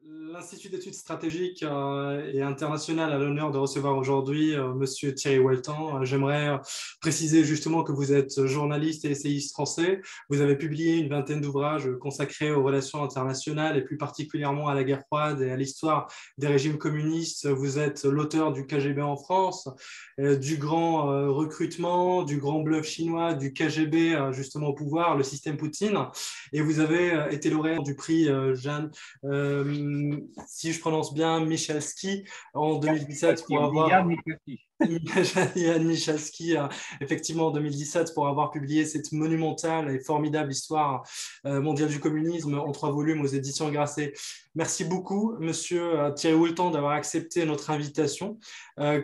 L'Institut d'études stratégiques et internationales a l'honneur de recevoir aujourd'hui Monsieur Thierry Walton. J'aimerais préciser justement que vous êtes journaliste et essayiste français. Vous avez publié une vingtaine d'ouvrages consacrés aux relations internationales et plus particulièrement à la guerre froide et à l'histoire des régimes communistes. Vous êtes l'auteur du KGB en France, du grand recrutement, du grand bluff chinois, du KGB justement au pouvoir, le système Poutine. Et vous avez été lauréat du prix Jeanne si je prononce bien, Michalski en 2017 pour avoir Yann Michalski, effectivement en 2017 pour avoir publié cette monumentale et formidable histoire mondiale du communisme en 3 volumes aux éditions Grasset. Merci beaucoup, Monsieur Thierry Walton, d'avoir accepté notre invitation.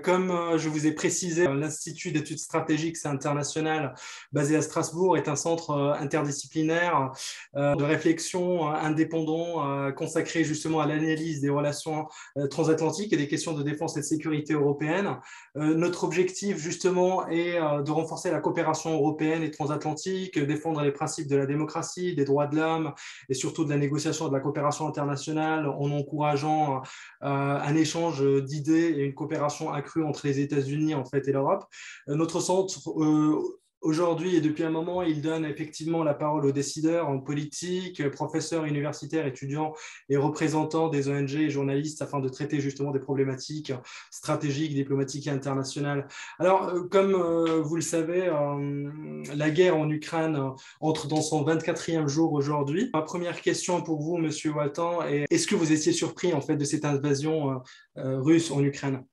Comme je vous ai précisé, l'Institut d'études stratégiques et internationales basé à Strasbourg est un centre interdisciplinaire de réflexion indépendant consacré justement à l'analyse des relations transatlantiques et des questions de défense et de sécurité européenne. Notre objectif justement est de renforcer la coopération européenne et transatlantique, défendre les principes de la démocratie, des droits de l'homme et surtout de la négociation et de la coopération internationale en encourageant un échange d'idées et une coopération accrue entre les États-Unis en fait et l'Europe. Notre centre aujourd'hui et depuis un moment, il donne effectivement la parole aux décideurs en politique, professeurs universitaires, étudiants et représentants des ONG et journalistes afin de traiter justement des problématiques stratégiques, diplomatiques et internationales. Alors, comme vous le savez, la guerre en Ukraine entre dans son 24e jour aujourd'hui. Ma première question pour vous, Monsieur Walton, est-ce que vous étiez surpris en fait de cette invasion russe en Ukraine?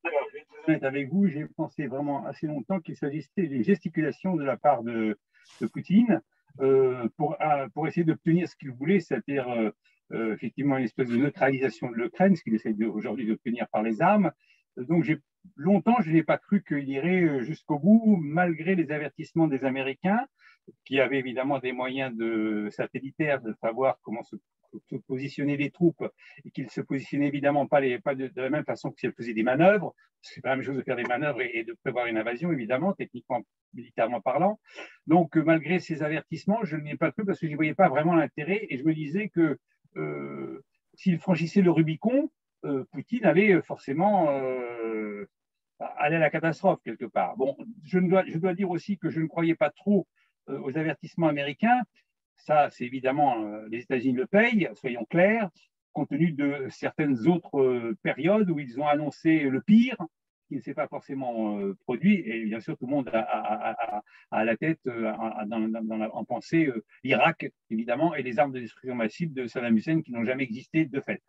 Alors, je vais être honnête avec vous, j'ai pensé vraiment assez longtemps qu'il s'agissait des gesticulations de la part de Poutine pour essayer d'obtenir ce qu'il voulait, c'est-à-dire effectivement une espèce de neutralisation de l'Ukraine, ce qu'il essaie aujourd'hui d'obtenir par les armes. Donc, longtemps, je n'ai pas cru qu'il irait jusqu'au bout, malgré les avertissements des Américains, qui avaient évidemment des moyens satellitaires de savoir comment se positionner les troupes et qu'ils ne se positionnaient évidemment pas de la même façon que si elles faisaient des manœuvres. C'est pas la même chose de faire des manœuvres et de prévoir une invasion, évidemment, techniquement, militairement parlant. Donc, malgré ces avertissements, je n'y ai pas cru parce que je n'y voyais pas vraiment l'intérêt et je me disais que s'il franchissait le Rubicon, Poutine allait forcément aller à la catastrophe quelque part. Bon, je dois dire aussi que je ne croyais pas trop aux avertissements américains. Ça, c'est évidemment, les États-Unis le payent, soyons clairs, compte tenu de certaines autres périodes où ils ont annoncé le pire, qui ne s'est pas forcément produit. Et bien sûr, tout le monde a à la tête, en pensée, l'Irak, évidemment, et les armes de destruction massive de Saddam Hussein qui n'ont jamais existé de fait.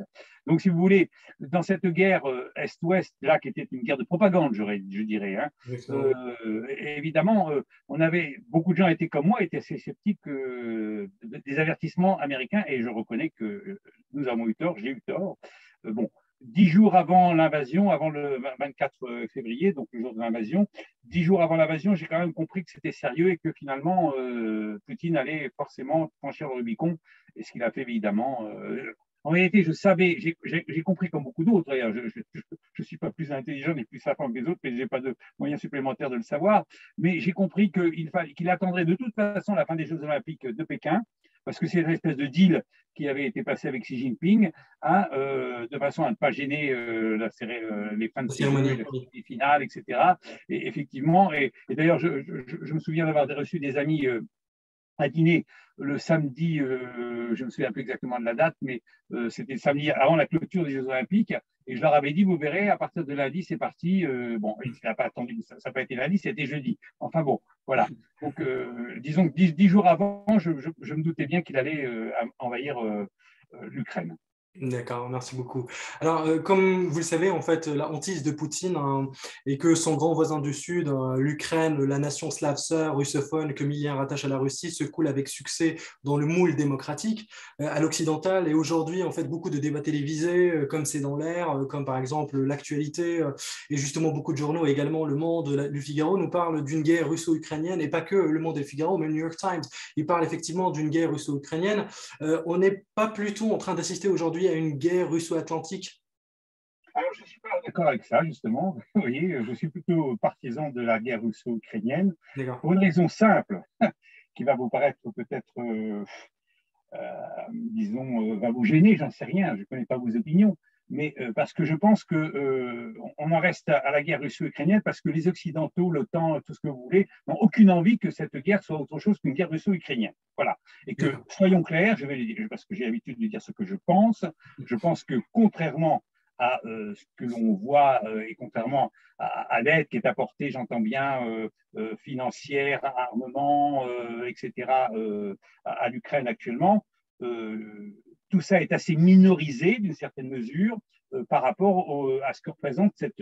Donc, si vous voulez, dans cette guerre Est-Ouest, là, qui était une guerre de propagande, je dirais, hein, évidemment, beaucoup de gens étaient comme moi, étaient assez sceptiques des avertissements américains, et je reconnais que nous avons eu tort, j'ai eu tort. Bon, 10 jours avant l'invasion, avant le 24 février, donc le jour de l'invasion, 10 jours avant l'invasion, j'ai quand même compris que c'était sérieux et que finalement, Poutine allait forcément franchir le Rubicon, et ce qu'il a fait évidemment. En réalité, je savais, j'ai compris comme beaucoup d'autres, d'ailleurs, je ne suis pas plus intelligent ni plus savant que les autres, mais je n'ai pas de moyens supplémentaires de le savoir, mais j'ai compris qu'il attendrait de toute façon la fin des Jeux Olympiques de Pékin, parce que c'est une espèce de deal qui avait été passé avec Xi Jinping, hein, de façon à ne pas gêner les fins de ces Jeux, et la cérémonie finale, etc. Et effectivement, et d'ailleurs, je me souviens d'avoir reçu des amis à dîner le samedi, je ne me souviens plus exactement de la date, mais c'était le samedi avant la clôture des Jeux Olympiques. Et je leur avais dit, vous verrez, à partir de lundi, c'est parti. Bon, il n'a pas attendu, ça n'a pas été lundi, c'était jeudi. Enfin bon, voilà. Donc, disons que 10 jours avant, je me doutais bien qu'il allait envahir l'Ukraine. D'accord, merci beaucoup. Alors, comme vous le savez, en fait, la hantise de Poutine est que son grand voisin du Sud, l'Ukraine, la nation slave sœur russophone que milliards rattachent à la Russie, se coule avec succès dans le moule démocratique à l'occidental. Et aujourd'hui, en fait, beaucoup de débats télévisés, comme C'est dans l'air, comme par exemple l'actualité, et justement beaucoup de journaux, et également Le Monde, Le Figaro, nous parlent d'une guerre russo-ukrainienne, et pas que Le Monde et Le Figaro, mais le New York Times. Ils parlent effectivement d'une guerre russo-ukrainienne. On n'est pas plutôt en train d'assister aujourd'hui à une guerre russo-atlantique? Alors, je ne suis pas d'accord avec ça, justement. Vous voyez, je suis plutôt partisan de la guerre russo-ukrainienne pour une raison simple qui va vous paraître peut-être disons, va vous gêner, j'en sais rien, je ne connais pas vos opinions, mais parce que je pense qu'on en reste à la guerre russo-ukrainienne parce que les Occidentaux, l'OTAN, tout ce que vous voulez, n'ont aucune envie que cette guerre soit autre chose qu'une guerre russo-ukrainienne. Voilà. Et que, soyons clairs, je vais le dire, parce que j'ai l'habitude de dire ce que je pense que contrairement à ce que l'on voit et contrairement à l'aide qui est apportée, j'entends bien, financière, armement, etc., à l'Ukraine actuellement, tout ça est assez minorisé d'une certaine mesure par rapport à ce que représente cette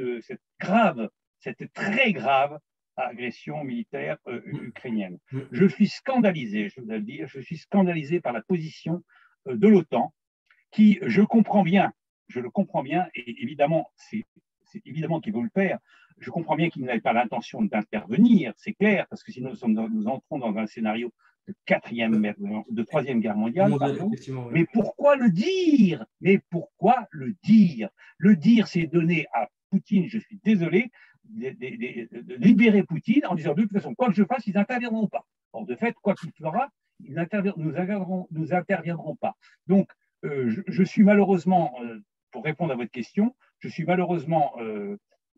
très grave agression militaire ukrainienne. Je suis scandalisé, je dois le dire, je suis scandalisé par la position de l'OTAN qui, je le comprends bien, et évidemment, c'est évidemment qu'il veut le faire. Je comprends bien qu'il n'avait pas l'intention d'intervenir, c'est clair, parce que sinon nous entrons dans un scénario de troisième guerre mondiale. Mais pourquoi le dire? Le dire, c'est donner à Poutine, je suis désolé, de libérer Poutine en disant de toute façon, quoi que je fasse, ils n'interviendront pas. Or, de fait, quoi qu'il fera, nous n'interviendrons pas. Donc, je suis malheureusement, pour répondre à votre question, je suis malheureusement,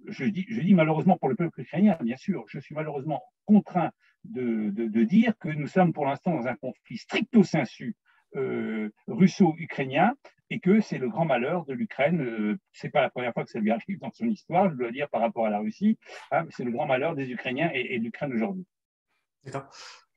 je dis malheureusement pour le peuple ukrainien, bien sûr, je suis malheureusement contraint de dire que nous sommes pour l'instant dans un conflit stricto sensu russo-ukrainien et que c'est le grand malheur de l'Ukraine. Ce n'est pas la première fois que ça lui arrive dans son histoire, je dois dire, par rapport à la Russie. Hein, c'est le grand malheur des Ukrainiens et de l'Ukraine aujourd'hui. D'accord.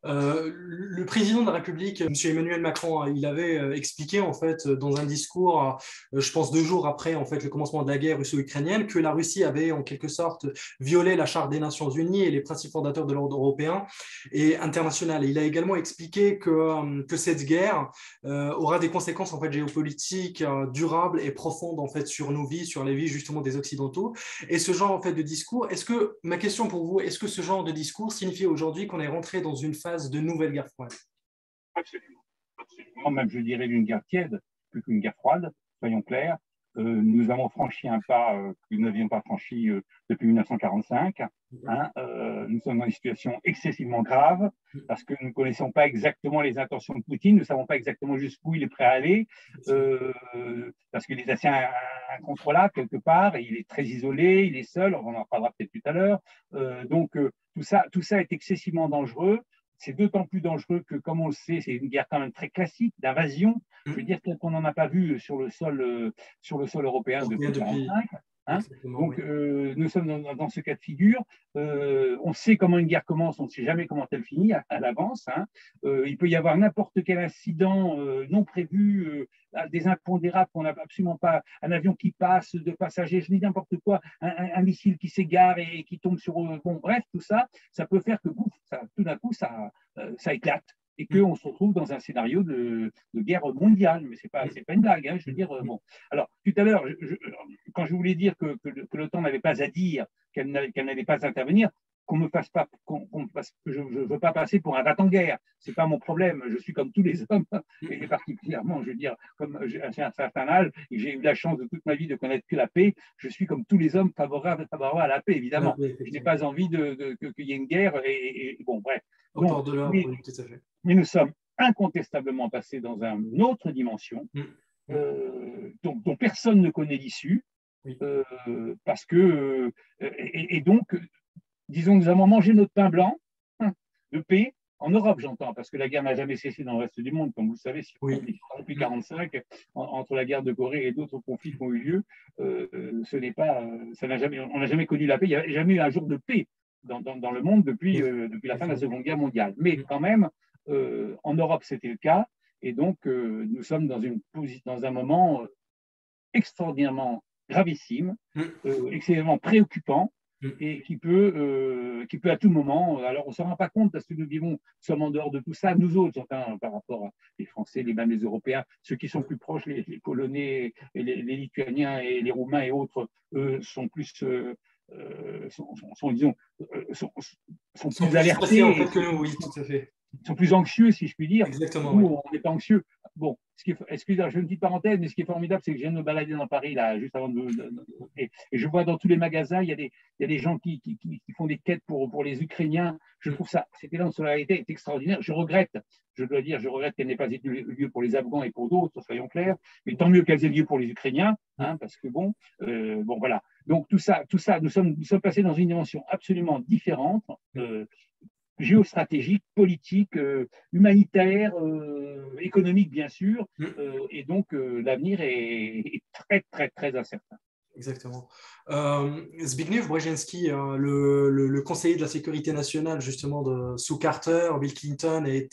Le président de la République, M. Emmanuel Macron, il avait expliqué en fait dans un discours, je pense 2 jours après en fait le commencement de la guerre russo-ukrainienne, que la Russie avait en quelque sorte violé la Charte des Nations Unies et les principes fondateurs de l'ordre européen et international. Et il a également expliqué que cette guerre aura des conséquences en fait géopolitiques durables et profondes en fait sur nos vies, sur les vies justement des Occidentaux. Et ce genre en fait de discours, ma question pour vous, est-ce que ce genre de discours signifie aujourd'hui qu'on est rentré dans une phase de nouvelle guerre froide? Absolument. Absolument. Même, je dirais, d'une guerre tiède, plus qu'une guerre froide, soyons clairs. Nous avons franchi un pas que nous n'avions pas franchi depuis 1945. Hein, nous sommes dans une situation excessivement grave parce que nous ne connaissons pas exactement les intentions de Poutine, nous ne savons pas exactement jusqu'où il est prêt à aller, parce qu'il est assez incontrôlable quelque part, et il est très isolé, il est seul, on en reparlera peut-être tout à l'heure. Donc tout ça est excessivement dangereux. C'est d'autant plus dangereux que, comme on le sait, c'est une guerre quand même très classique d'invasion. Je veux dire qu'on n'en a pas vu sur le sol européen depuis 1945. Hein. Donc, nous sommes dans ce cas de figure. On sait comment une guerre commence, on ne sait jamais comment elle finit à l'avance. Hein. Il peut y avoir n'importe quel incident non prévu, des impondérables qu'on n'a absolument pas, un avion qui passe de passagers, je dis n'importe quoi, un missile qui s'égare et qui tombe sur eux. Bon, bref, tout ça, ça peut faire que tout d'un coup, ça éclate. Et qu'on se retrouve dans un scénario de guerre mondiale. Mais ce n'est pas une blague, hein, je veux dire. Bon. Alors, tout à l'heure, quand je voulais dire que l'OTAN n'avait pas à dire, qu'elle n'allait pas intervenir, qu'on me fasse pas, que je ne veux pas passer pour un rat en guerre. Ce n'est pas mon problème. Je suis comme tous les hommes, et particulièrement, je veux dire, comme j'ai un certain âge, et j'ai eu la chance de toute ma vie de connaître que la paix, je suis comme tous les hommes favorables à la paix, évidemment. Je n'ai pas envie qu'il y ait une guerre, et bon, bref. Donc, oui, tout à fait. Mais nous sommes incontestablement passés dans une autre dimension dont personne ne connaît l'issue, parce que, et donc, disons que nous avons mangé notre pain blanc de paix, en Europe, j'entends, parce que la guerre n'a jamais cessé dans le reste du monde, comme vous le savez, depuis 1945, entre la guerre de Corée et d'autres conflits qui ont eu lieu, on n'a jamais connu la paix, il n'y a jamais eu un jour de paix dans le monde depuis la fin de la Seconde Guerre mondiale. Mais quand même, en Europe, c'était le cas, et donc nous sommes dans un moment extraordinairement gravissime, extrêmément préoccupant, et qui peut à tout moment, alors on ne s'en rend pas compte parce que nous sommes en dehors de tout ça, nous autres, enfin, par rapport à les Français, même les Européens, ceux qui sont plus proches, les Polonais, et les Lituaniens et les Roumains et autres, sont plus... sont plus alertés en fait que nous, oui, tout à fait. Ils sont plus anxieux, si je puis dire. Exactement. Nous, on n'est pas anxieux. bon, excusez-moi, je fais une petite parenthèse, mais ce qui est formidable, c'est que je viens de me balader dans Paris, là, juste avant et je vois dans tous les magasins, il y a des gens qui font des quêtes pour les Ukrainiens. Je trouve ça, cette élan de solidarité est extraordinaire. Je dois dire, je regrette qu'elle n'ait pas eu lieu pour les Afghans et pour d'autres, soyons clairs, mais tant mieux qu'elle ait lieu pour les Ukrainiens, hein, parce que bon, voilà. Donc tout ça, nous sommes passés dans une dimension absolument différente. Géostratégique, politique, humanitaire, économique, bien sûr. Et donc, l'avenir est très, très, très incertain. Exactement. Zbigniew Brzezinski, le conseiller de la sécurité nationale justement sous Carter, Bill Clinton, et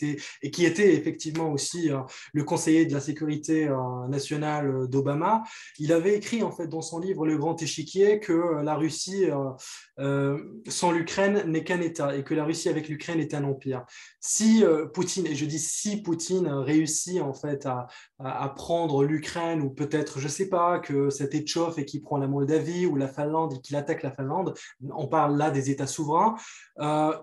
qui était effectivement aussi le conseiller de la sécurité nationale d'Obama, il avait écrit en fait dans son livre Le Grand Échiquier que la Russie sans l'Ukraine n'est qu'un État et que la Russie avec l'Ukraine est un empire. Si Poutine, et je dis si Poutine réussit en fait à prendre l'Ukraine ou peut-être, je ne sais pas, que cet échauffe et qu'il prend la Moldavie ou la Finlande et qu'il attaque la Finlande, on parle là des États souverains,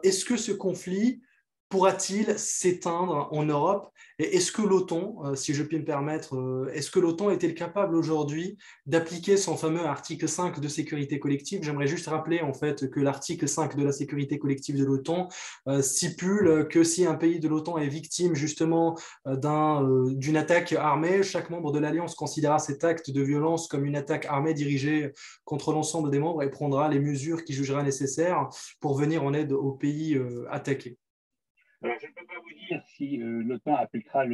est-ce que ce conflit pourra-t-il s'éteindre en Europe? Et est-ce que l'OTAN, si je puis me permettre, est-ce que l'OTAN est-elle capable aujourd'hui d'appliquer son fameux article 5 de sécurité collective? J'aimerais juste rappeler en fait que l'article 5 de la sécurité collective de l'OTAN stipule que si un pays de l'OTAN est victime justement d'une attaque armée, chaque membre de l'Alliance considérera cet acte de violence comme une attaque armée dirigée contre l'ensemble des membres et prendra les mesures qu'il jugera nécessaires pour venir en aide aux pays attaqués. Alors, je ne peux pas vous dire si l'OTAN appliquera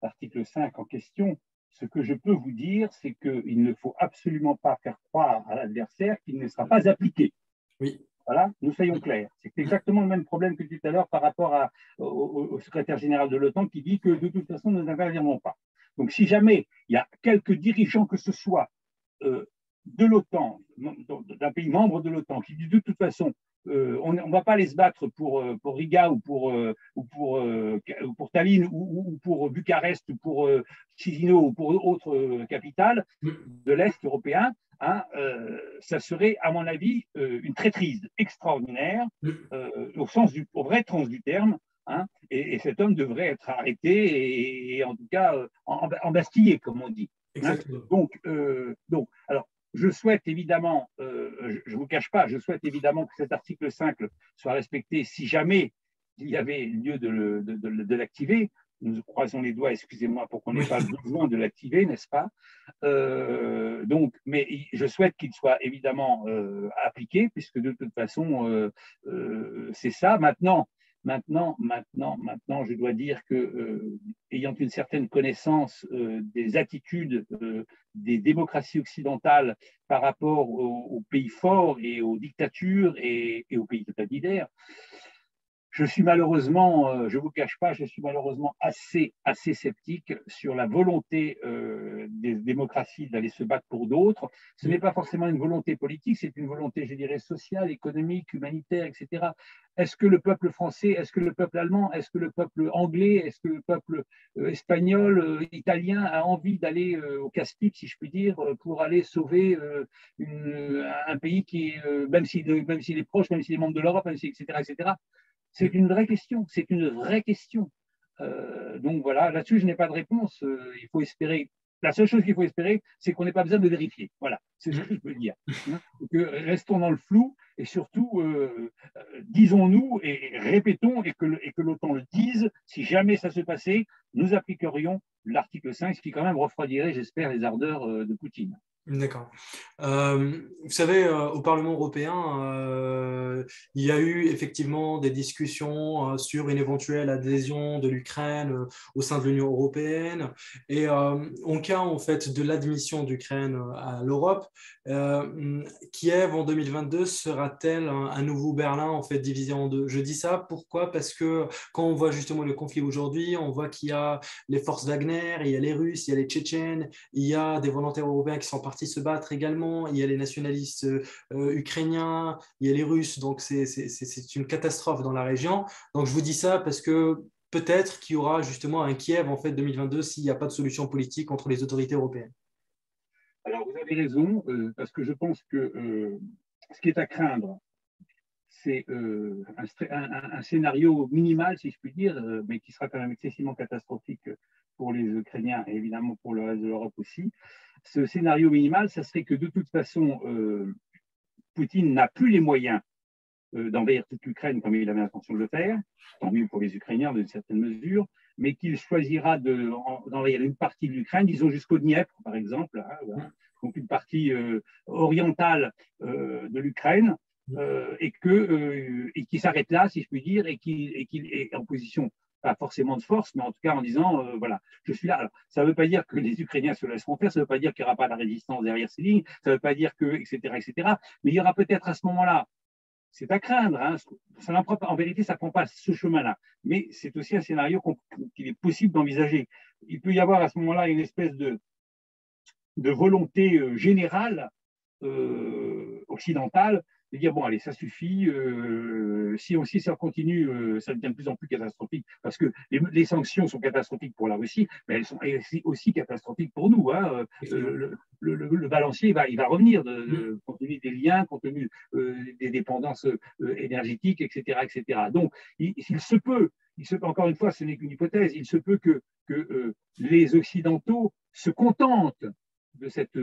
l'article 5 en question. Ce que je peux vous dire, c'est qu'il ne faut absolument pas faire croire à l'adversaire qu'il ne sera pas appliqué. Oui. Voilà, nous soyons clairs. C'est exactement le même problème que tout à l'heure par rapport au secrétaire général de l'OTAN qui dit que de toute façon, nous n'interviendrons pas. Donc, si jamais il y a quelques dirigeants que ce soit de l'OTAN, d'un pays membre de l'OTAN, qui dit de toute façon, on ne va pas aller se battre pour Riga ou pour Tallinn ou pour Bucarest ou pour Chisinau ou pour autre capitale de l'Est européen, hein, ça serait, à mon avis, une traîtrise extraordinaire au vrai sens du terme. Hein, et cet homme devrait être arrêté et en tout cas embastillé, comme on dit. Hein. Donc, alors, je souhaite évidemment, je ne vous cache pas, je souhaite évidemment que cet article 5 soit respecté si jamais il y avait lieu de l'activer. Nous croisons les doigts, excusez-moi, pour qu'on n'ait pas besoin de l'activer, n'est-ce pas? Donc, mais je souhaite qu'il soit évidemment appliqué, puisque de toute façon, c'est ça. Maintenant, je dois dire que, ayant une certaine connaissance des attitudes des démocraties occidentales par rapport aux pays forts et aux dictatures et aux pays totalitaires, je suis malheureusement, je ne vous cache pas, je suis malheureusement assez sceptique sur la volonté des démocraties d'aller se battre pour d'autres. Ce n'est pas forcément une volonté politique, c'est une volonté, je dirais, sociale, économique, humanitaire, etc. Est-ce que le peuple français, est-ce que le peuple allemand, est-ce que le peuple anglais, est-ce que le peuple espagnol, italien a envie d'aller au casse-pipe, si je puis dire, pour aller sauver un pays qui est, même s'il est proche, même s'il est membre de l'Europe, etc., etc. C'est une vraie question, c'est une vraie question. Donc voilà, là-dessus, je n'ai pas de réponse. Il faut espérer. La seule chose qu'il faut espérer, c'est qu'on n'ait pas besoin de vérifier. Voilà, c'est ce que je peux dire. Hein. Donc, restons dans le flou et surtout, disons-nous et répétons et que l'OTAN le dise, si jamais ça se passait, nous appliquerions l'article 5, ce qui quand même refroidirait, j'espère, les ardeurs de Poutine. D'accord. Vous savez, au Parlement européen, il y a eu effectivement des discussions sur une éventuelle adhésion de l'Ukraine au sein de l'Union européenne. Et en cas en fait de l'admission d'Ukraine à l'Europe, Kiev en 2022 sera-t-elle un nouveau Berlin en fait divisé en deux? Je dis ça pourquoi? Parce que quand on voit justement le conflit aujourd'hui, on voit qu'il y a les forces Wagner, il y a les Russes, il y a les Tchétchènes, il y a des volontaires européens qui sont partis se battre également, il y a les nationalistes ukrainiens, il y a les Russes, donc c'est une catastrophe dans la région. Donc je vous dis ça parce que peut-être qu'il y aura justement un Kiev en fait 2022 s'il n'y a pas de solution politique entre les autorités européennes. Alors vous avez raison, parce que je pense que ce qui est à craindre, c'est un scénario minimal, si je puis dire, mais qui sera quand même excessivement catastrophique pour les Ukrainiens et évidemment pour le reste de l'Europe aussi. Ce scénario minimal, ça serait que de toute façon, Poutine n'a plus les moyens d'envahir toute l'Ukraine comme il avait l'intention de le faire, tant mieux pour les Ukrainiens d'une certaine mesure, mais qu'il choisira d'envahir une partie de l'Ukraine, disons jusqu'au Dniepr, par exemple, hein, voilà. Donc une partie orientale de l'Ukraine, et qui s'arrête là, si je puis dire, et qu'il est en position, pas forcément de force, mais en tout cas en disant, voilà, je suis là. Alors, ça ne veut pas dire que les Ukrainiens se laisseront faire, ça ne veut pas dire qu'il n'y aura pas de résistance derrière ces lignes, ça ne veut pas dire que, etc., mais il y aura peut-être à ce moment-là, c'est à craindre, hein, en vérité, ça ne prend pas ce chemin-là, mais c'est aussi un scénario qu'il est possible d'envisager. Il peut y avoir à ce moment-là une espèce de volonté générale occidentale de dire bon allez ça suffit, si ça continue ça devient de plus en plus catastrophique parce que les sanctions sont catastrophiques pour la Russie mais elles sont aussi catastrophiques pour nous, hein. Le balancier il va revenir compte tenu des liens, compte tenu des dépendances énergétiques, etc. Donc il se peut, encore une fois ce n'est qu'une hypothèse, il se peut que les Occidentaux se contentent de cette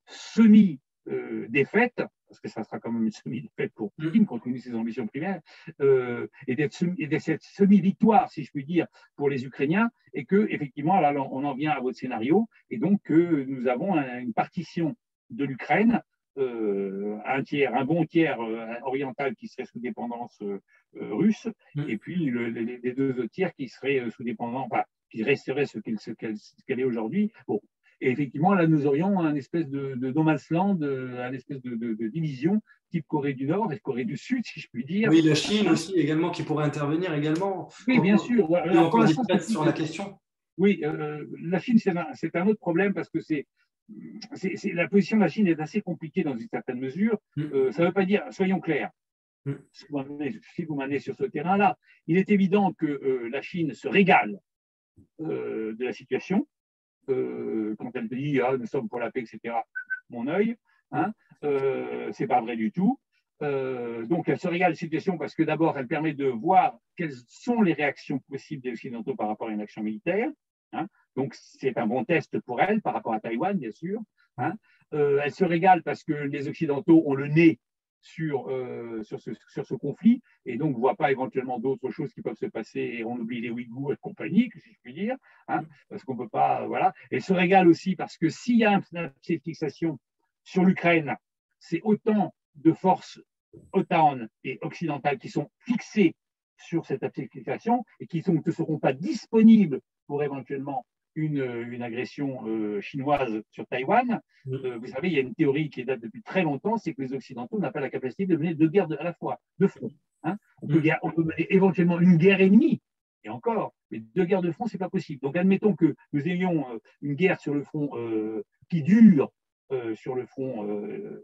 semi-défaite, parce que ça sera quand même une semi-défaite pour Poutine, compte tenu de ses ambitions primaires, et de cette semi-victoire, si je puis dire, pour les Ukrainiens, et que effectivement, là, on en vient à votre scénario, et donc nous avons une partition de l'Ukraine, un bon tiers oriental qui serait sous dépendance russe, et puis les deux autres tiers qui seraient sous dépendance, enfin, qui resterait ce qu'elle est aujourd'hui. Bon. Et effectivement, là, nous aurions un espèce de no man's land, un espèce de division type Corée du Nord et Corée du Sud, si je puis dire. Oui, la Chine aussi également qui pourrait intervenir également. Oui, bien sûr. Et encore discrète sur la question. Oui, la Chine, c'est un autre problème parce que la position de la Chine est assez compliquée dans une certaine mesure. Ça ne veut pas dire, soyons clairs, si vous m'amenez sur ce terrain-là, il est évident que la Chine se régale de la situation. Quand elle dit nous sommes pour la paix, etc., mon œil, hein, c'est pas vrai du tout. Donc elle se régale de la situation parce que d'abord elle permet de voir quelles sont les réactions possibles des Occidentaux par rapport à une action militaire. Hein. Donc c'est un bon test pour elle par rapport à Taïwan, bien sûr. Hein. Elle se régale parce que les Occidentaux ont le nez sur ce conflit et donc ne voit pas éventuellement d'autres choses qui peuvent se passer et on oublie les Ouïghours et compagnie, si je puis dire, hein, parce qu'on ne peut pas, voilà. Et se régale aussi parce que s'il y a une fixation sur l'Ukraine, c'est autant de forces OTAN et occidentales qui sont fixées sur cette fixation et qui ne seront pas disponibles pour éventuellement une agression chinoise sur Taïwan. Vous savez, il y a une théorie qui date depuis très longtemps, c'est que les Occidentaux n'ont pas la capacité de mener deux guerres à la fois, de front. Hein. On peut mener éventuellement une guerre ennemie, et encore, mais deux guerres de front, ce n'est pas possible. Donc, admettons que nous ayons une guerre sur le front qui dure, sur le front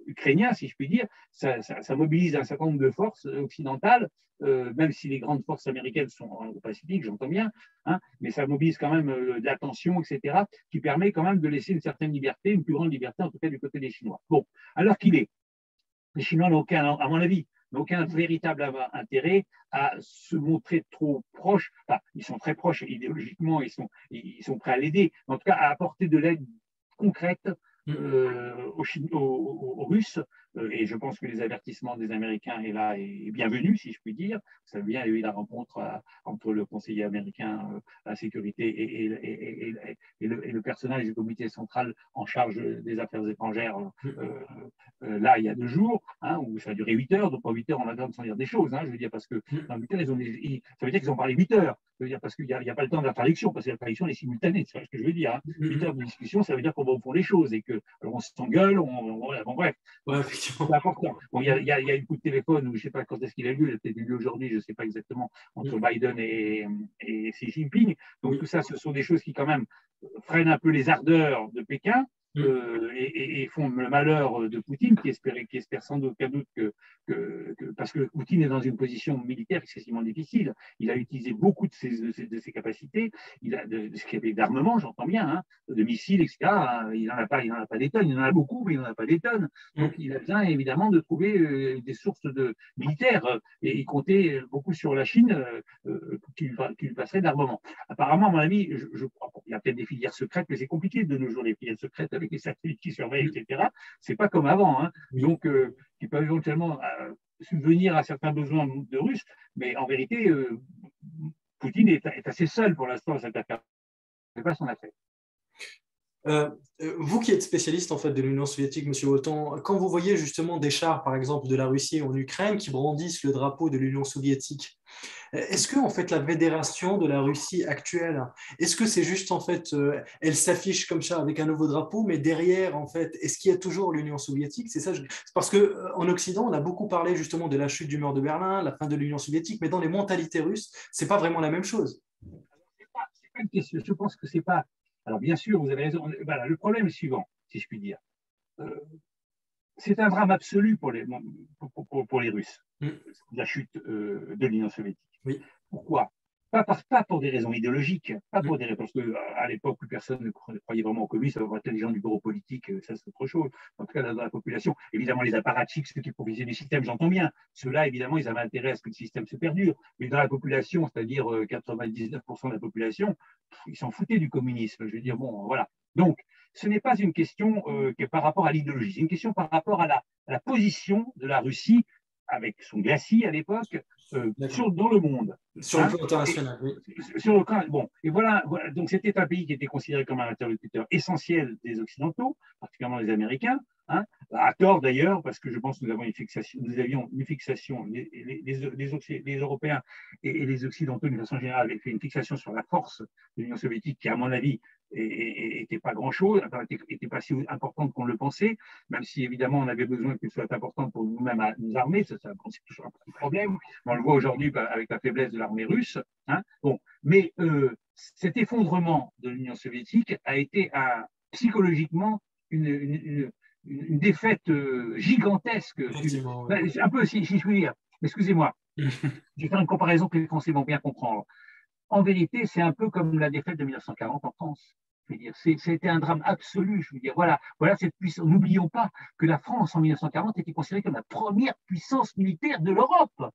ukrainien, si je puis dire, ça mobilise un certain nombre de forces occidentales, même si les grandes forces américaines sont au Pacifique, j'entends bien, hein, mais ça mobilise quand même de l'attention, etc., qui permet quand même de laisser une certaine liberté, une plus grande liberté, en tout cas du côté des Chinois. Bon, alors qu'il est, les Chinois n'ont aucun, à mon avis, n'ont aucun véritable intérêt à se montrer trop proches. Enfin, ils sont très proches idéologiquement, ils sont prêts à l'aider, mais en tout cas à apporter de l'aide concrète aux Russes, et je pense que les avertissements des Américains est bienvenu, si je puis dire. Ça vient, il y a eu la rencontre entre le conseiller américain à la sécurité et le personnage du comité central en charge des affaires étrangères, là, il y a 2 jours, hein, où ça a duré 8 heures, donc en 8 heures, on a le temps de s'en dire des choses, hein, je veux dire, parce que dans 8 heures, ça veut dire qu'ils ont parlé 8 heures, ça veut dire parce qu'il n'y a pas le temps de la traduction, parce que la traduction est simultanée, c'est ce que je veux dire. Hein. 8 heures de discussion, ça veut dire qu'on va au fond des choses, et que alors on s'engueule, bon, bref. Ouais, effectivement. C'est important. Bon, il y a une coup de téléphone, où je ne sais pas quand est-ce qu'il a eu, il a peut-être eu aujourd'hui, je ne sais pas exactement, entre Biden et Xi Jinping. Donc tout ça, ce sont des choses qui quand même freinent un peu les ardeurs de Pékin. Et font le malheur de Poutine, qui espère sans aucun doute parce que Poutine est dans une position militaire excessivement difficile. Il a utilisé beaucoup de ses capacités, d'armement, j'entends bien, hein, de missiles, etc. Il n'en a pas des tonnes, il en a beaucoup, mais il n'en a pas des tonnes. Donc il a besoin évidemment de trouver des sources militaires, et il comptait beaucoup sur la Chine qui lui passerait d'armement. Apparemment, à mon avis, je crois il y a peut-être des filières secrètes, mais c'est compliqué de nos jours, les filières secrètes avec les satellites qui surveillent, etc. C'est pas comme avant, hein. Donc, qui peuvent éventuellement subvenir à certains besoins de Russes, mais en vérité, Poutine est assez seul pour l'instant dans cette affaire. Ce n'est pas son affaire. Vous qui êtes spécialiste en fait de l'Union soviétique, Monsieur Autant, quand vous voyez justement des chars, par exemple, de la Russie en Ukraine qui brandissent le drapeau de l'Union soviétique, est-ce que en fait la fédération de la Russie actuelle, est-ce que c'est juste en fait, elle s'affiche comme ça avec un nouveau drapeau, mais derrière en fait, est-ce qu'il y a toujours l'Union soviétique? C'est ça, parce que en Occident, on a beaucoup parlé justement de la chute du mur de Berlin, la fin de l'Union soviétique, mais dans les mentalités russes, c'est pas vraiment la même chose. C'est pas une question. Je pense que c'est pas. Alors bien sûr, vous avez raison. Voilà, le problème est suivant, si je puis dire. C'est un drame absolu pour les Russes, la chute de l'Union soviétique. Oui. Pourquoi? Pas pour des raisons idéologiques, pas pour des raisons, parce qu'à l'époque, plus personne ne croyait vraiment au communisme, peut-être les gens du bureau politique, ça c'est autre chose. En tout cas, dans la population, évidemment, les apparatchiks, ceux qui provisaient du système, j'entends bien. Ceux-là, évidemment, ils avaient intérêt à ce que le système se perdure. Mais dans la population, c'est-à-dire 99% de la population, ils s'en foutaient du communisme. Je veux dire, bon, voilà. Donc, ce n'est pas une question qui est par rapport à l'idéologie, c'est une question par rapport à la position de la Russie avec son glacis à l'époque dans le monde. Sur le plan international, oui. Sur le plan, bon, et voilà, donc c'était un pays qui était considéré comme un interlocuteur essentiel des Occidentaux, particulièrement des Américains, hein, à tort d'ailleurs, parce que je pense que nous avions une fixation, les Européens et les Occidentaux, d'une façon générale, avaient fait une fixation sur la force de l'Union soviétique, qui, à mon avis, n'était pas grand-chose, n'était pas si importante qu'on le pensait, même si évidemment on avait besoin qu'elle soit importante pour nous-mêmes nous armer, c'est toujours un petit problème. On le voit aujourd'hui avec la faiblesse de l'armée russe. Hein. Bon, mais cet effondrement de l'Union soviétique a été psychologiquement une défaite gigantesque. Un peu, si je puis dire. Excusez-moi, je vais faire une comparaison que les Français vont bien comprendre. En vérité, c'est un peu comme la défaite de 1940 en France. Je veux dire, c'était un drame absolu. Je veux dire, voilà cette puissance. N'oublions pas que la France en 1940 était considérée comme la première puissance militaire de l'Europe.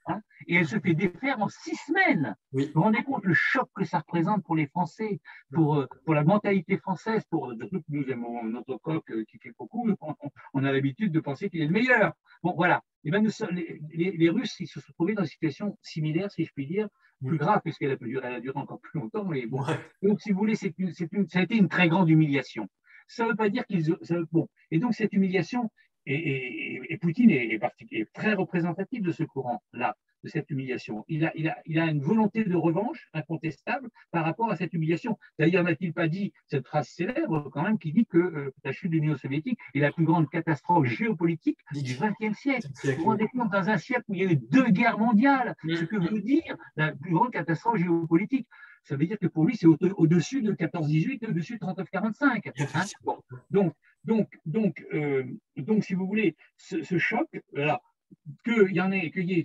Hein, et elle se fait défaire en 6 semaines. Oui. Vous vous rendez compte le choc que ça représente pour les Français, pour la mentalité française, nous aimons notre coq qui fait beaucoup, on a l'habitude de penser qu'il est le meilleur. Bon, voilà. Et ben, les Russes, ils se sont trouvés dans une situation similaire, si je puis dire, plus grave, puisqu'elle a duré encore plus longtemps. Mais bon. Ouais. Donc, si vous voulez, ça a été une très grande humiliation. Ça ne veut pas dire bon. Et donc, cette humiliation, et Poutine est très représentatif de ce courant-là, de cette humiliation. Il a une volonté de revanche incontestable par rapport à cette humiliation. D'ailleurs, n'a-t-il pas dit cette phrase célèbre quand même qui dit que la chute de l'Union soviétique est la plus grande catastrophe géopolitique du XXe siècle. Vous vous rendez compte, dans un siècle où il y a eu 2 guerres mondiales, ce que veut dire la plus grande catastrophe géopolitique. Ça veut dire que pour lui, c'est au-dessus de 14-18, au-dessus de 39-45. Hein, bon. Donc, si vous voulez, ce choc, alors, qu'il y ait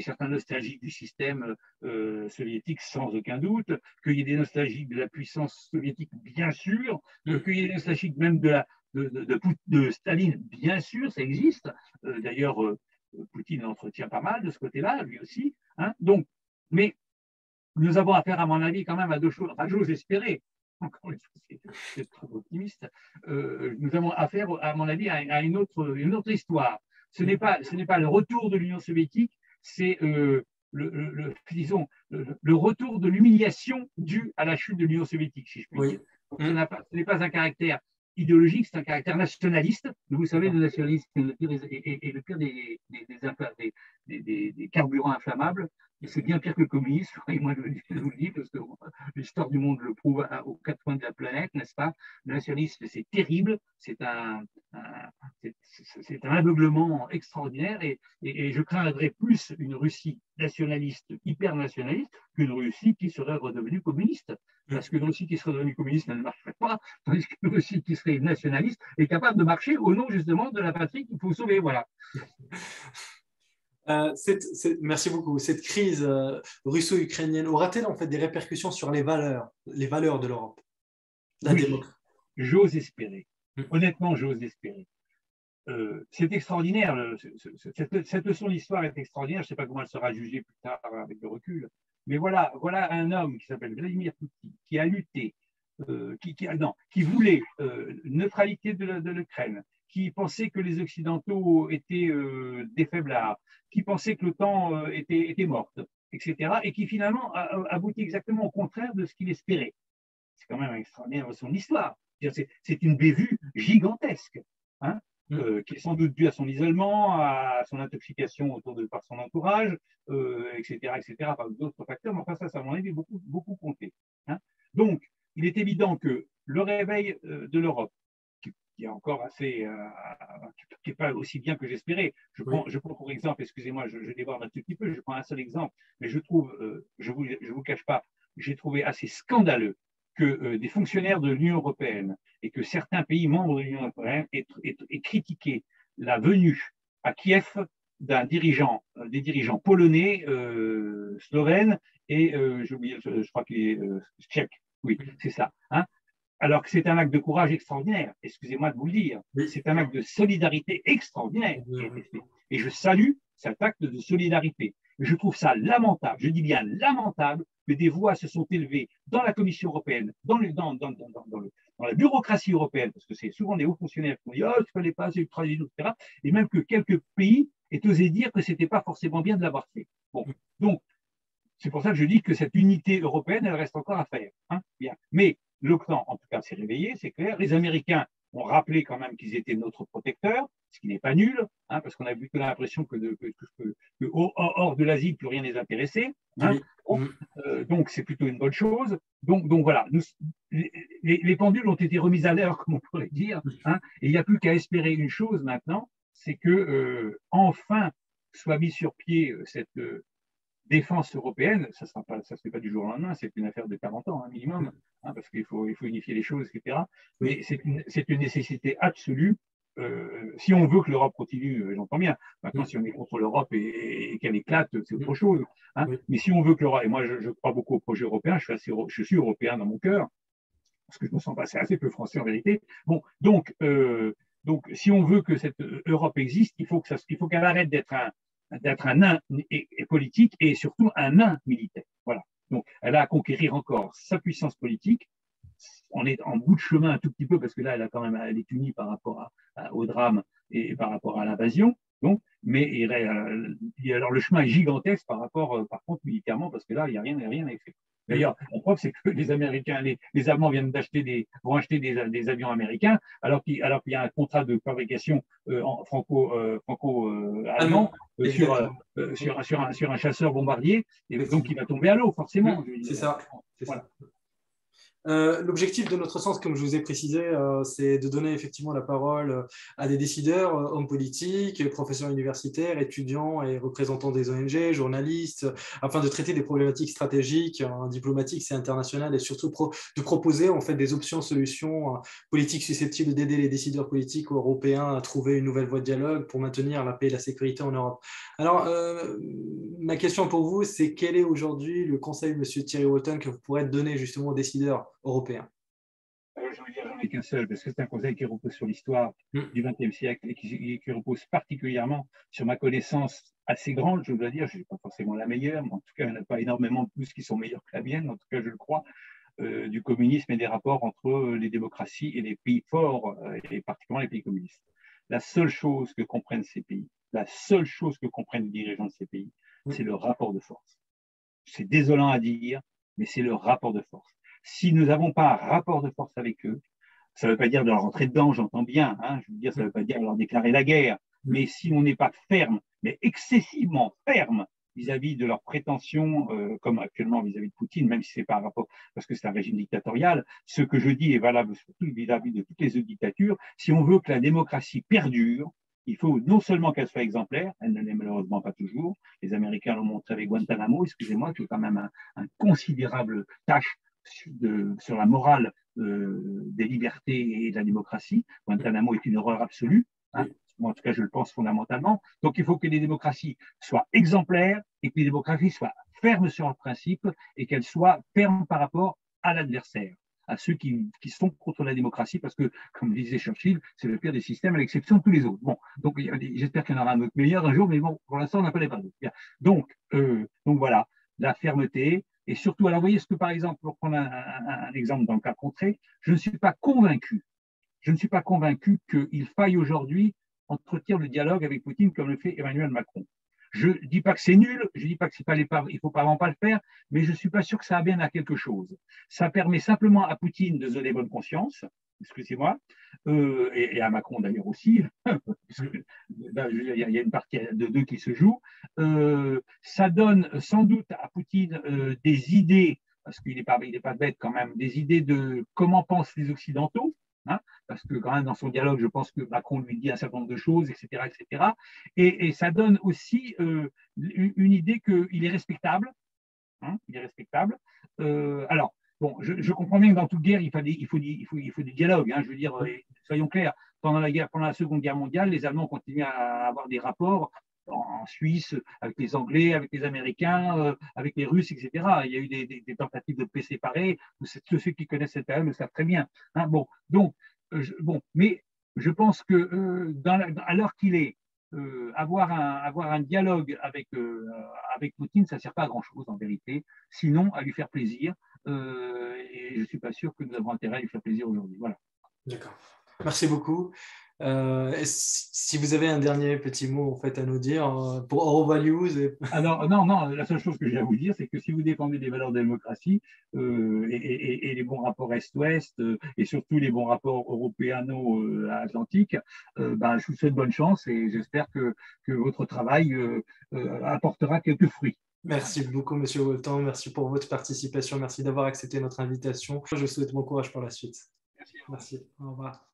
certains nostalgiques du système soviétique, sans aucun doute, qu'il y ait des nostalgiques de la puissance soviétique, bien sûr, qu'il y ait des nostalgiques même de Staline, bien sûr, ça existe. D'ailleurs, Poutine entretient pas mal de ce côté-là, lui aussi. Hein, donc, mais nous avons affaire, à mon avis, quand même à 2 choses. Enfin, j'ose espérer, encore une fois, c'est très optimiste, nous avons affaire, à mon avis, à une autre histoire. Ce n'est pas le retour de l'Union soviétique, c'est disons, le retour de l'humiliation due à la chute de l'Union soviétique, si je puis dire. Donc, ce n'est pas un caractère idéologique, c'est un caractère nationaliste. Vous savez, le nationalisme est le pire des carburants inflammables. C'est bien pire que le communisme, et moi je vous le dis, parce que l'histoire du monde le prouve aux 4 coins de la planète, n'est-ce pas? Le nationalisme, c'est terrible, c'est un aveuglement extraordinaire, et je craindrais plus une Russie nationaliste, hyper nationaliste, qu'une Russie qui serait redevenue communiste. Parce qu'une Russie qui serait devenue communiste, elle ne marcherait pas, tandis qu'une Russie qui serait nationaliste est capable de marcher au nom justement de la patrie qu'il faut sauver. Voilà. Merci beaucoup. Cette crise russo-ukrainienne aura-t-elle en fait des répercussions sur les valeurs de l'Europe, la démocratie? J'ose espérer. Honnêtement, j'ose espérer. C'est extraordinaire. Cette leçon d'histoire est extraordinaire. Je ne sais pas comment elle sera jugée plus tard avec le recul. Mais voilà un homme qui s'appelle Vladimir Poutine, qui a lutté, qui voulait neutralité de l'Ukraine, qui pensait que les Occidentaux étaient des faiblards, qui pensait que l'OTAN était morte, etc., et qui finalement a abouti exactement au contraire de ce qu'il espérait. C'est quand même extraordinaire son histoire. C'est une bévue gigantesque, hein, qui est sans doute due à son isolement, à son intoxication par son entourage, etc., par d'autres facteurs. Mais enfin, ça, à mon avis, beaucoup compté. Hein. Donc, il est évident que le réveil de l'Europe, qui est encore assez, qui n'est pas aussi bien que j'espérais. Je prends pour exemple, excusez-moi, je déborde un tout petit peu, je prends un seul exemple, mais je trouve, je vous cache pas, j'ai trouvé assez scandaleux que des fonctionnaires de l'Union européenne et que certains pays membres de l'Union européenne aient critiqué la venue à Kiev des dirigeants polonais, slovènes et je crois qu'il est tchèque. Oui, c'est ça. Hein, alors que c'est un acte de courage extraordinaire, excusez-moi de vous le dire, c'est un acte de solidarité extraordinaire qui a été fait. Et je salue cet acte de solidarité. Je trouve ça lamentable, je dis bien lamentable, que des voix se sont élevées dans la Commission européenne, dans la bureaucratie européenne, parce que c'est souvent des hauts fonctionnaires qui ont dit « Oh, il ne fallait pas, c'est ultra etc. » Et même que quelques pays aient osé dire que ce n'était pas forcément bien de l'avoir fait. Bon, donc, c'est pour ça que je dis que cette unité européenne, elle reste encore à faire. Hein, bien. Mais l'OTAN, en tout cas, s'est réveillé, c'est clair. Les Américains ont rappelé quand même qu'ils étaient notre protecteur, ce qui n'est pas nul, hein, parce qu'on a vu que l'impression que hors de l'Asie, plus rien ne les intéressait. Hein. Donc, c'est plutôt une bonne chose. Donc voilà, les pendules ont été remises à l'heure, comme on pourrait dire. Hein, et il n'y a plus qu'à espérer une chose maintenant, c'est que enfin soit mis sur pied cette défense européenne, ça se fait pas du jour au lendemain, c'est une affaire de 40 ans, un minimum, hein, parce qu'il faut unifier les choses, etc. Mais c'est une nécessité absolue. Si on veut que l'Europe continue, j'entends bien. Maintenant, si on est contre l'Europe et qu'elle éclate, c'est autre chose. Hein. Mais si on veut que l'Europe, et moi je crois beaucoup au projet européen, je suis européen dans mon cœur, parce que je me sens passer assez peu français en vérité. Bon, donc si on veut que cette Europe existe, il faut qu'elle arrête d'être un nain politique et surtout un nain militaire. Voilà. Donc, elle a à conquérir encore sa puissance politique. On est en bout de chemin un tout petit peu parce que là, elle est unie par rapport au drame et par rapport à l'invasion. Donc, mais alors le chemin est gigantesque par contre, militairement, parce que là, il n'y a rien à écrire. D'ailleurs, la preuve, c'est que les Américains, les Allemands vont acheter des avions américains, alors qu'il y a un contrat de fabrication franco-allemand sur un chasseur bombardier, et donc il va tomber à l'eau, forcément. C'est ça. Voilà. L'objectif de notre sens, comme je vous ai précisé, c'est de donner effectivement la parole à des décideurs, hommes politiques, professeurs universitaires, étudiants et représentants des ONG, journalistes, afin de traiter des problématiques stratégiques, diplomatiques et internationales, et surtout de proposer en fait des options, solutions politiques susceptibles d'aider les décideurs politiques européens à trouver une nouvelle voie de dialogue pour maintenir la paix et la sécurité en Europe. Alors, ma question pour vous, c'est quel est aujourd'hui le conseil, Monsieur Thierry Walton, que vous pourrez donner justement aux décideurs européens? Je veux dire, j'en ai qu'un seul, parce que c'est un conseil qui repose sur l'histoire du XXe siècle et qui repose particulièrement sur ma connaissance assez grande, je dois dire. Je n'ai pas forcément la meilleure, mais en tout cas, il n'y en a pas énormément de plus qui sont meilleurs que la mienne, en tout cas, je le crois, du communisme et des rapports entre les démocraties et les pays forts, et particulièrement les pays communistes. La seule chose que comprennent ces pays, la seule chose que comprennent les dirigeants de ces pays, c'est le rapport de force. C'est désolant à dire, mais c'est le rapport de force. Si nous n'avons pas un rapport de force avec eux, ça ne veut pas dire de leur rentrer dedans, j'entends bien, hein, je veux dire, ça ne veut pas dire de leur déclarer la guerre, mais si on n'est pas ferme, mais excessivement ferme vis-à-vis de leurs prétentions, comme actuellement vis-à-vis de Poutine, même si c'est pas un rapport, parce que c'est un régime dictatorial, ce que je dis est valable surtout vis-à-vis de toutes les autres dictatures. Si on veut que la démocratie perdure, il faut non seulement qu'elle soit exemplaire, elle ne l'est malheureusement pas toujours. Les Américains l'ont montré avec Guantanamo, excusez-moi, qui est quand même un considérable tâche sur la morale des libertés et de la démocratie. Guantanamo est une horreur absolue. Hein. Moi, en tout cas, je le pense fondamentalement. Donc, il faut que les démocraties soient exemplaires et que les démocraties soient fermes sur leurs principes et qu'elles soient fermes par rapport à l'adversaire, à ceux qui sont contre la démocratie, parce que, comme disait Churchill, c'est le pire des systèmes à l'exception de tous les autres. Bon, donc j'espère qu'il y en aura un autre meilleur un jour, mais bon, pour l'instant, on n'en connaît pas d'autres. Donc voilà. la fermeté, et surtout, alors vous voyez ce que, par exemple, pour prendre un exemple dans le cas concret, je ne suis pas convaincu, qu'il faille aujourd'hui entretenir le dialogue avec Poutine comme le fait Emmanuel Macron. Je ne dis pas que c'est nul, je ne dis pas qu'il ne faut vraiment pas le faire, mais je ne suis pas sûr que ça amène à quelque chose. Ça permet simplement à Poutine de se donner bonne conscience, excusez-moi, et à Macron d'ailleurs aussi, parce que là, il y a une partie de deux qui se joue. Ça donne sans doute à Poutine des idées, parce qu'il n'est pas bête quand même, des idées de comment pensent les Occidentaux. Hein, parce que quand même dans son dialogue, je pense que Macron lui dit un certain nombre de choses, etc., etc. Et ça donne aussi une idée qu'il est respectable. Hein, il est respectable. Alors, bon, je comprends bien que dans toute guerre, il faut du dialogue. Hein, je veux dire, soyons clairs, pendant la Seconde Guerre mondiale, les Allemands continuent à avoir des rapports en Suisse, avec les Anglais, avec les Américains, avec les Russes, etc. Il y a eu des tentatives de paix séparées. Ceux qui connaissent cette période le savent très bien. Hein, bon, donc, mais je pense que à l'heure qu'il est, avoir un dialogue avec Poutine, ça ne sert pas à grand-chose en vérité, sinon à lui faire plaisir. Et je ne suis pas sûr que nous avons intérêt à lui faire plaisir aujourd'hui. Voilà. D'accord. Merci beaucoup. Si vous avez un dernier petit mot en fait, à nous dire pour Eurovalues. Alors, non, la seule chose que j'ai à vous dire, c'est que si vous défendez les valeurs de la démocratie et les bons rapports Est-Ouest et surtout les bons rapports européano-atlantiques, ben, je vous souhaite bonne chance et j'espère que votre travail apportera quelques fruits. Merci beaucoup, Monsieur Woltan. Merci pour votre participation. Merci d'avoir accepté notre invitation. Je vous souhaite bon courage pour la suite. Merci. Merci. Au revoir.